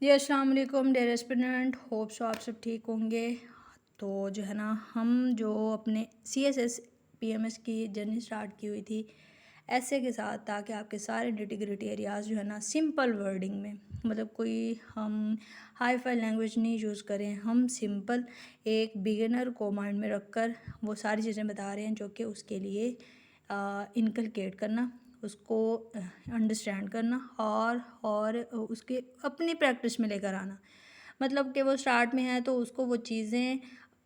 जी अस्सलाम वालेकुम dear aspirant, hope so आप सब ठीक होंगे। तो जो है ना, हम जो अपने CSS PMS की जर्नी स्टार्ट की हुई थी ऐसे के साथ, ताकि आपके सारे डिटी ग्रिटी एरियाज़ जो है ना सिंपल वर्डिंग में, मतलब कोई हम हाई फाई लैंग्वेज नहीं यूज़ करें, हम सिंपल एक बिगिनर को माइंड में रख कर वो सारी चीज़ें बता रहे हैं जो कि उसके लिए इनकलकेट करना, उसको अंडरस्टैंड करना और उसके अपनी प्रैक्टिस में लेकर आना। मतलब कि वो स्टार्ट में है तो उसको वो चीज़ें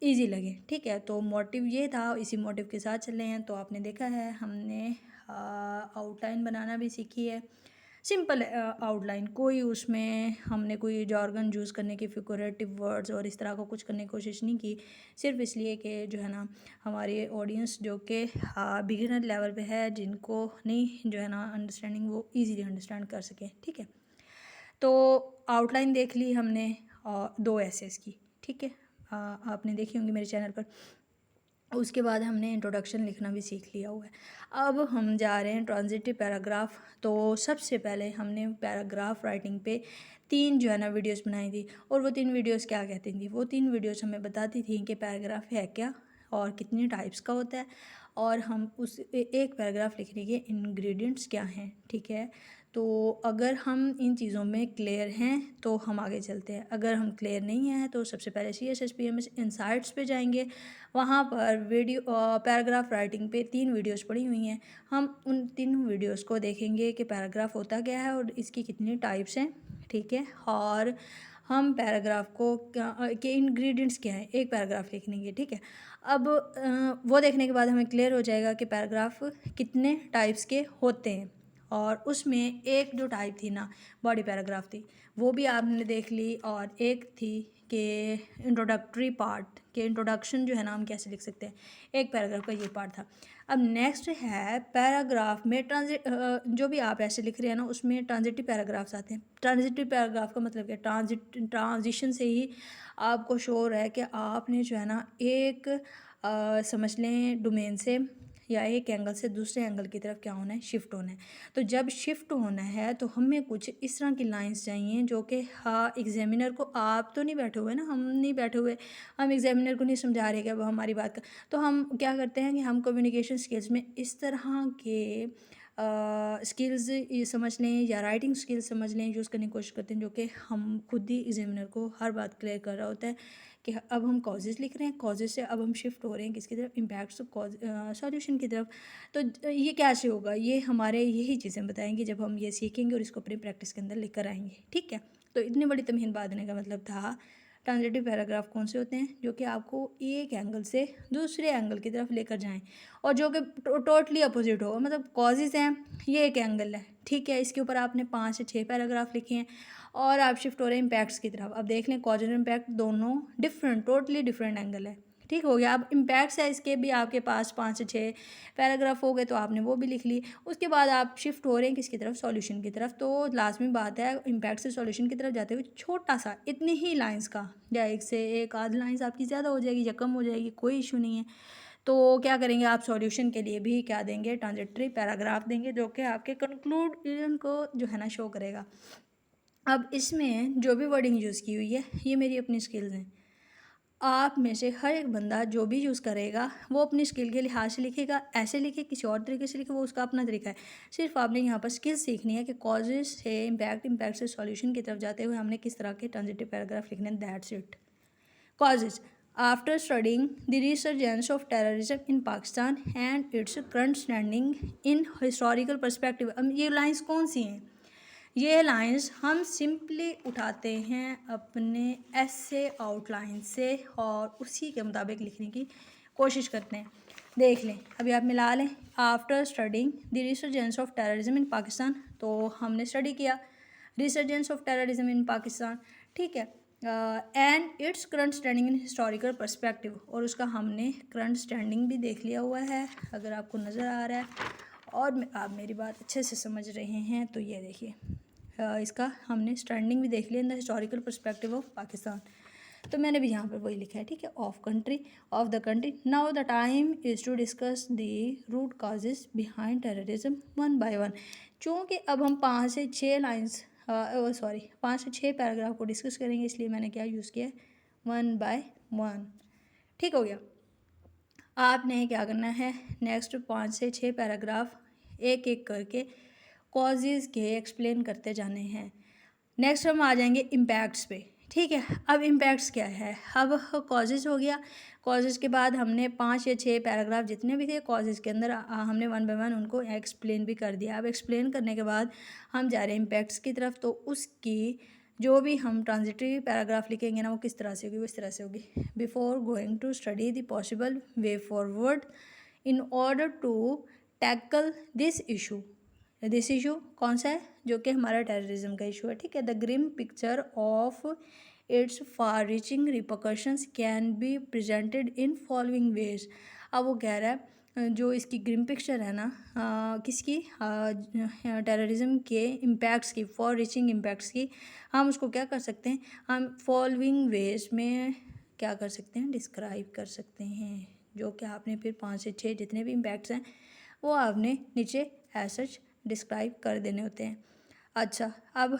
इजी लगे। ठीक है, तो मोटिव ये था, इसी मोटिव के साथ चले हैं। तो आपने देखा है हमने आउटलाइन बनाना भी सीखी है, सिंपल आउटलाइन। कोई उसमें हमने कोई जॉर्गन यूज़ करने की, फिगरेटिव वर्ड्स और इस तरह का कुछ करने की कोशिश नहीं की, सिर्फ इसलिए कि जो है ना हमारी ऑडियंस जो कि बिगिनर लेवल पे है, जिनको नहीं जो है ना अंडरस्टैंडिंग, वो इजीली अंडरस्टैंड कर सकें। ठीक है, तो आउटलाइन देख ली हमने, 2 एसेस की। ठीक है, आपने देखी होंगी मेरे चैनल पर। उसके बाद हमने इंट्रोडक्शन लिखना भी सीख लिया हुआ है। अब हम जा रहे हैं ट्रांजिटिव पैराग्राफ। तो सबसे पहले हमने पैराग्राफ राइटिंग पे 3 जो है ना वीडियोस बनाई थी, और वो 3 वीडियोस क्या कहती थी? वो 3 वीडियोस हमें बताती थी कि पैराग्राफ है क्या और कितने टाइप्स का होता है, और हम उस एक पैराग्राफ लिखने के इंग्रेडिएंट्स क्या हैं। ठीक है, तो अगर हम इन चीज़ों में क्लियर हैं तो हम आगे चलते हैं। अगर हम क्लियर नहीं हैं तो सबसे पहले CSS PMS इनसाइट्स पे जाएंगे। वहाँ पर वीडियो पैराग्राफ राइटिंग पे 3 वीडियोस पड़ी हुई हैं। हम उन 3 वीडियोस को देखेंगे कि पैराग्राफ होता क्या है और इसकी कितनी टाइप्स हैं। ठीक है, और हम पैराग्राफ को क्या के इंग्रेडिएंट्स क्या हैं एक पैराग्राफ लिखने के। ठीक है, अब वो देखने के बाद हमें क्लियर हो जाएगा कि पैराग्राफ कितने टाइप्स के होते हैं। और उसमें एक जो टाइप थी ना, बॉडी पैराग्राफ थी, वो भी आपने देख ली। और एक थी कि इंट्रोडक्टरी पार्ट के इंट्रोडक्शन जो है ना हम कैसे लिख सकते हैं, एक पैराग्राफ का ये पार्ट था। अब नेक्स्ट है पैराग्राफ में जो भी आप ऐसे लिख रहे हैं ना, उसमें ट्रांजिटिव पैराग्राफ्स आते हैं। ट्रांजिटिव पैराग्राफ का मतलब क्या? ट्रांजिशन से ही आपको श्योर है कि आपने जो है ना एक समझ लें डोमेन से या एक एंगल से दूसरे एंगल की तरफ क्या होना है, शिफ्ट होना है। तो जब शिफ्ट होना है तो हमें कुछ इस तरह की लाइंस चाहिए जो कि हाँ एग्जामिनर को, आप तो नहीं बैठे हुए ना, हम नहीं बैठे हुए, हम एग्जामिनर को नहीं समझा रहे कि अब हमारी बात का, तो हम क्या करते हैं कि हम कम्युनिकेशन स्किल्स में इस तरह के स्किल्स ये समझ लें या राइटिंग स्किल्स समझ लें, यूज़ करने की कोशिश करते हैं, जो कि हम खुद ही एग्जामिनर को हर बात क्लियर कर रहा होता है कि अब हम कॉजेज़ लिख रहे हैं, कॉजेज़ से अब हम शिफ्ट हो रहे हैं किसकी तरफ, इम्पैक्ट्स कॉज सॉल्यूशन की तरफ। तो ये कैसे होगा, ये हमारे यही चीज़ें बताएंगे जब हम ये सीखेंगे और इसको अपनी प्रैक्टिस के अंदर लेकर आएंगे। ठीक है, तो इतनी बड़ी तमहीन बात देने का मतलब था ट्रांजिटिव पैराग्राफ कौन से होते हैं, जो कि आपको एक एंगल से दूसरे एंगल की तरफ लेकर जाएं, और जो कि टोटली अपोजिट हो। मतलब कॉजेज़ हैं, ये एक एंगल है। ठीक है, इसके ऊपर आपने 5 से 6 पैराग्राफ लिखे हैं और आप शिफ्ट हो रहे हैं इम्पैक्ट्स की तरफ। अब देख लें कॉज और इम्पैक्ट दोनों डिफरेंट, टोटली डिफरेंट एंगल है। ठीक हो गया। अब इम्पैक्ट्स है, इसके भी आपके पास 5 से 6 पैराग्राफ हो गए, तो आपने वो भी लिख ली। उसके बाद आप शिफ्ट हो रहे हैं किसकी तरफ, सॉल्यूशन की तरफ। तो लाजमी बात है इम्पैक्ट से सॉल्यूशन की तरफ जाते हुए छोटा सा इतनी ही लाइंस का, या एक से एक आध लाइंस आपकी ज़्यादा हो जाएगी या कम हो जाएगी, कोई इशू नहीं है। तो क्या करेंगे आप, सॉल्यूशन के लिए भी क्या देंगे, ट्रांजिटरी पैराग्राफ देंगे, जो कि आपके कंक्लूजन को जो है ना शो करेगा। अब इसमें जो भी वर्डिंग यूज़ की हुई है ये मेरी अपनी स्किल्स हैं। आप में से हर एक बंदा जो भी यूज़ करेगा वो अपनी स्किल के लिहाज से लिखेगा, ऐसे लिखे किसी और तरीके से लिखे, वो उसका अपना तरीका है। सिर्फ आपने यहाँ पर स्किल सीखनी है कि कॉजेज से इम्पैक्ट, इम्पैक्ट से सॉल्यूशन की तरफ जाते हुए हमने किस तरह के ट्रांजिटिव पैराग्राफ लिखने हैं, that's it. Causes: after studying the resurgence of terrorism in Pakistan and its current standing in historical perspective. अब ये लाइन्स कौन सी हैं? ये लाइंस हम सिंपली उठाते हैं अपने ऐसे आउटलाइन से और उसी के मुताबिक लिखने की कोशिश करते हैं। देख लें, अभी आप मिला लें। After studying the resurgence of terrorism in Pakistan, तो हमने स्टडी किया resurgence of terrorism in Pakistan. ठीक है, and its current standing in historical perspective, और उसका हमने करंट स्टैंडिंग भी देख लिया हुआ है, अगर आपको नज़र आ रहा है और आप मेरी बात अच्छे से समझ रहे हैं तो ये देखिए, इसका हमने स्टैंडिंग भी देख लिया in the historical perspective of Pakistan. तो मैंने भी यहाँ पर वही लिखा है। ठीक है, of country, of the country. Now the time is to discuss the root causes behind terrorism one by one. चूँकि अब हम 5 से 6 लाइंस सॉरी 5 से 6 पैराग्राफ को डिस्कस करेंगे, इसलिए मैंने क्या यूज़ किया है, 1 बाय 1। ठीक हो गया। आपने क्या करना है, नेक्स्ट 5 से 6 पैराग्राफ एक एक करके कॉजेज़ के एक्सप्लेन करते जाने हैं। नेक्स्ट हम आ जाएंगे इम्पैक्ट्स पे। ठीक है, अब इम्पैक्ट्स क्या है, अब कॉजेज़ हो गया। कॉजेज़ के बाद हमने 5 या 6 पैराग्राफ जितने भी थे कॉजेज़ के अंदर हमने 1 बाय 1 उनको एक्सप्लेन भी कर दिया। अब एक्सप्लेन करने के बाद हम जा रहे हैं इम्पैक्ट्स की तरफ। तो उसकी जो भी हम ट्रांजिटरी पैराग्राफ लिखेंगे ना, वो किस तरह से होगी, वो इस तरह से होगी। Before going to study the possible way forward in order to tackle this issue कौन सा है, जो कि हमारा टेररिज्म का इशू है। ठीक है, the grim picture of its far reaching repercussions can be presented in following ways. अब वो कह रहा है जो इसकी ग्रिम पिक्चर है ना, किसकी, टेररिज्म के इम्पैक्ट्स की, फॉर रीचिंग इम्पैक्ट्स की, हम उसको क्या कर सकते हैं, हम फॉलोइंग वेज में क्या कर सकते हैं, डिस्क्राइब कर सकते हैं। जो कि आपने फिर 5 से 6 जितने भी इम्पैक्ट्स हैं वो आपने नीचे एज सच डिस्क्राइब कर देने होते हैं। अच्छा, अब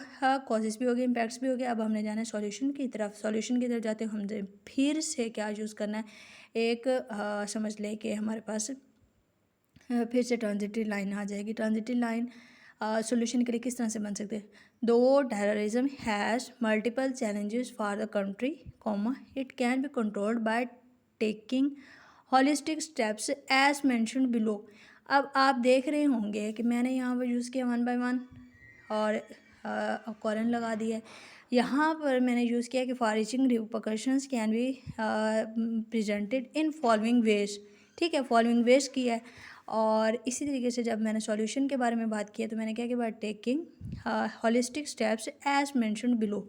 कॉजेज़ भी हो गए, इम्पैक्ट्स भी हो गए। अब हमने जाना है सॉल्यूशन की तरफ। सॉल्यूशन की तरफ जाते हुए हमने फिर से क्या यूज़ करना है, एक समझ लें कि हमारे पास फिर से ट्रांजिटिव लाइन आ जाएगी। ट्रांजिटिव लाइन सॉल्यूशन के लिए किस तरह से बन सकते हैं, दो terrorism has multiple challenges for the country comma it can be controlled by taking holistic steps as mentioned below. अब आप देख रहे होंगे कि मैंने यहाँ पर यूज़ किया 1 बाय 1 और कॉलन लगा दिया है। यहाँ पर मैंने यूज़ किया कि for reaching repercussions can be presented in following veg. ठीक है, फॉलोइंग वेज किया है। और इसी तरीके से जब मैंने सॉल्यूशन के बारे में बात की है तो मैंने क्या किया, by taking holistic steps as mentioned below.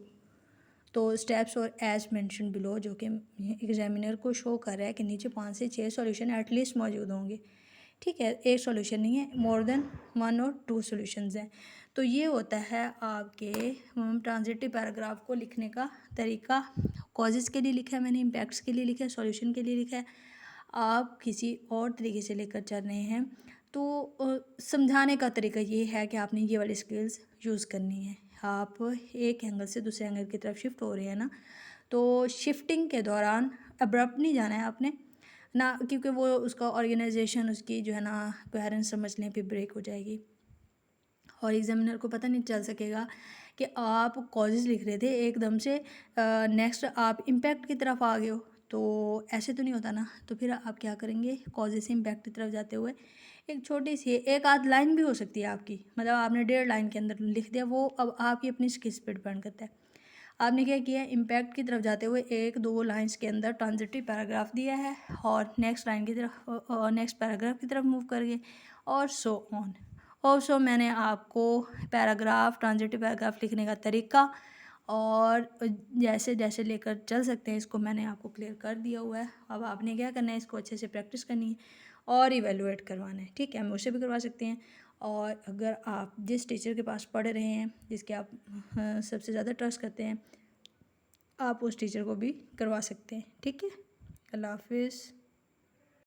तो स्टेप्स और एज मेंशन बिलो जो कि एग्जामिनर को शो कर रहा है कि नीचे 5 से 6 सॉल्यूशन एटलीस्ट मौजूद होंगे। ठीक है, एक सॉल्यूशन नहीं है, मोर देन 1 और 2 सॉल्यूशंस हैं। तो ये होता है आपके ट्रांजिटिव पैराग्राफ को लिखने का तरीका। कॉजेज़ के लिए लिखा है मैंने, इम्पैक्ट्स के लिए लिखा है, सॉल्यूशन के लिए लिखा है। आप किसी और तरीके से लेकर चल रहे हैं तो समझाने का तरीका ये है कि आपने ये वाली स्किल्स यूज़ करनी है। आप एक एंगल से दूसरे एंगल की तरफ शिफ्ट हो रहे हैं ना, तो शिफ्टिंग के दौरान अब्रप्ट नहीं जाना है आपने ना, क्योंकि वो उसका ऑर्गेनाइजेशन उसकी जो है ना कोहेरेंस समझ लें फिर ब्रेक हो जाएगी और एग्जामिनर को पता नहीं चल सकेगा कि आप कॉजेज़ लिख रहे थे एकदम से नेक्स्ट आप इम्पैक्ट की तरफ आ गए हो। तो ऐसे तो नहीं होता ना, तो फिर आप क्या करेंगे, कॉजेज से इम्पैक्ट की तरफ जाते हुए एक छोटी सी एक आध लाइन भी हो सकती है आपकी, मतलब आपने 1.5 लाइन के अंदर लिख दिया, वो अब आपकी अपनी स्किल्स पे डिपेंड करता है। आपने क्या किया, इम्पैक्ट की तरफ जाते हुए 1-2 लाइंस के अंदर ट्रांजिटिव पैराग्राफ दिया है और नेक्स्ट लाइन की तरफ नेक्स्ट पैराग्राफ की तरफ मूव कर गए और सो ऑन। और सो मैंने आपको पैराग्राफ ट्रांजिटिव पैराग्राफ लिखने का तरीका और जैसे जैसे लेकर चल सकते हैं इसको मैंने आपको क्लियर कर दिया हुआ है। अब आपने क्या करना है, इसको अच्छे से प्रैक्टिस करनी है और इवेलुएट करवाना है। ठीक है, मुझसे भी करवा सकते हैं और अगर आप जिस टीचर के पास पढ़ रहे हैं, जिसके आप सबसे ज़्यादा ट्रस्ट करते हैं, आप उस टीचर को भी करवा सकते हैं। ठीक है, अल्लाह हाफिज़।